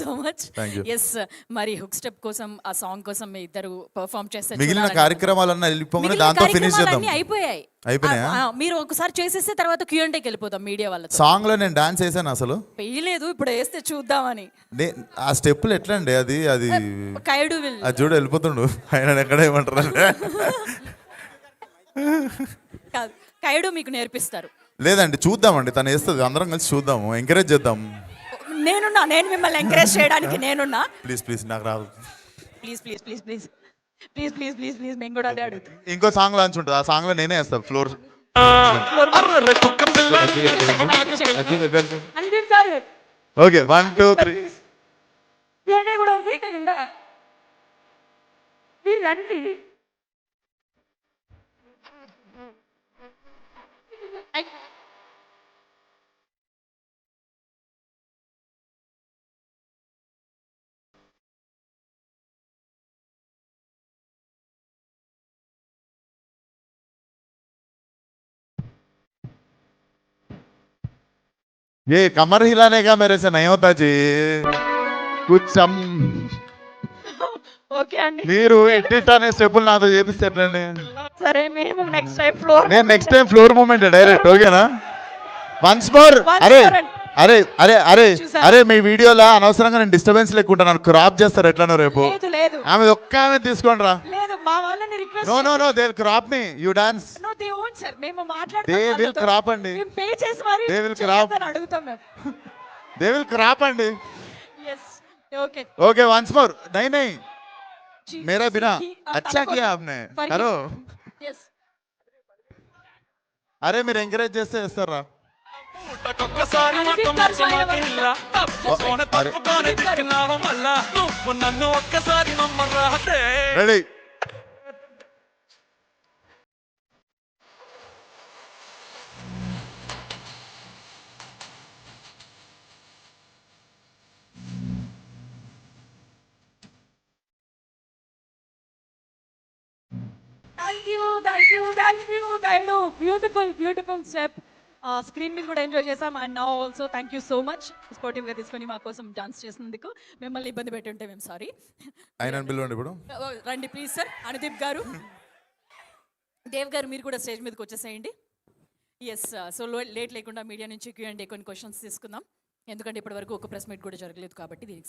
So much. Thank you. Yes, మరి hook step కోసం ఆ సాంగ్ కోసం మీ ఇద్దరు పర్ఫామ్ చేస్తే మిగిలిన చూడాలని కార్యక్రమాలన్నా వెళ్ళిపోగానే మిగిలిన దాంతో ఫినిష్ చేద్దాం. కార్యక్రమాలన్నీ అయిపోయాయి. అయిపోయినాయా? మీరు ఒకసారి చేసేస్తే తర్వాత Q&Aకి వెళ్ళిపోదాం మీడియా వాళ్ళతో. సాంగ్ లో నేను డాన్స్ వేసాను అసలు వేయలేదు, ఇప్పుడు వేస్తే చూద్దామని. ఆ స్టెప్పులు ఎట్లా అండి అది అది కైడు విల్ అది చూడు వెళ్ళిపోతుండు ఆయన ఎక్కడ ఏమంటారు అంటే కాదు, కైడు మీకు నేర్పిస్తారు. లేదండి చూద్దామండి తను వేస్తుంది అందరం కలిసి చూద్దాము ఎంకరేజ్ చేద్దాం. నేను మిమ్మల్ని ఎంకరేజ్ చేయడానికి నేనున్నా. ప్లీజ్ ప్లీజ్ నాకు రాదు. Please please please please please please please please మేము కూడా అదే అడుగుతాం. ఇంకో సాంగ్ లాంచ్ ఉంటుంది ఆ సాంగ్ లో నేనే వేస్తాను ఫ్లోర్. ఓకే 1 2 3 ये कमर हिलाने का मेरे से नहीं होता जी कुछ सम ఓకే అండి, మీరు ఎడిట్ అనే స్టెప్పులు నాతో చేపిస్తారండి. సరే మేము నెక్స్ట్ టైం ఫ్లోర్ నేను next time floor movement direct ఓకేనా వన్స్ మోర్. అరే అరే అరే అరే అరే మీ వీడియోలో అనవసరంగా నేను డిస్టర్బెన్స్ లేకుంటున్నాను క్రాప్ చేస్తారు ఎట్లనో రేపు. లేదు లేదు ఆమె ఒక్క ఆమె తీసుకోండి రా. లేదు, మా వాళ్ళని request no no no they will crop me you dance no they won't sir, మేము దే మాట్లాడతాం. విల్ క్రాప్ అండి మేము పే చేసి మరి They will crop. చేయొద్దని అడుగుతాం మేము. దే విల్ క్రాప్ అండి. yes okay. Okay once more नहीं नहीं मेरा बिना अच्छा किया आपने करो. yes అరే మీరు ఎంకరేజ్ చేస్తే చేస్తారా. ఒక్కసారి నన్ను ఒక్కసారి నమ్మరా ready thank you beautiful step. Screen మీద కూడా ఎంజాయ్ చేసాం. And now also thank you so much స్పోర్టివ్గా తీసుకొని మా కోసం డాన్స్ చేసినందుకు. మిమ్మల్ని ఇబ్బంది పెట్టి ఉంటే మేము సారీ. ఆయన పిలవండి ఇప్పుడు. రండి ప్లీజ్ సార్. అనుదీప్ గారు, దేవ్ గారు మీరు కూడా స్టేజ్ మీదకి వచ్చేసేయండి. ఎస్, సో లేట్ లేకుండా మీడియా నుంచి Q&A కొన్ని క్వశ్చన్స్ తీసుకుందాం. ఎందుకంటే ఇప్పటివరకు ఒక ప్రెస్ మీట్ కూడా జరగలేదు కాబట్టి దీనికి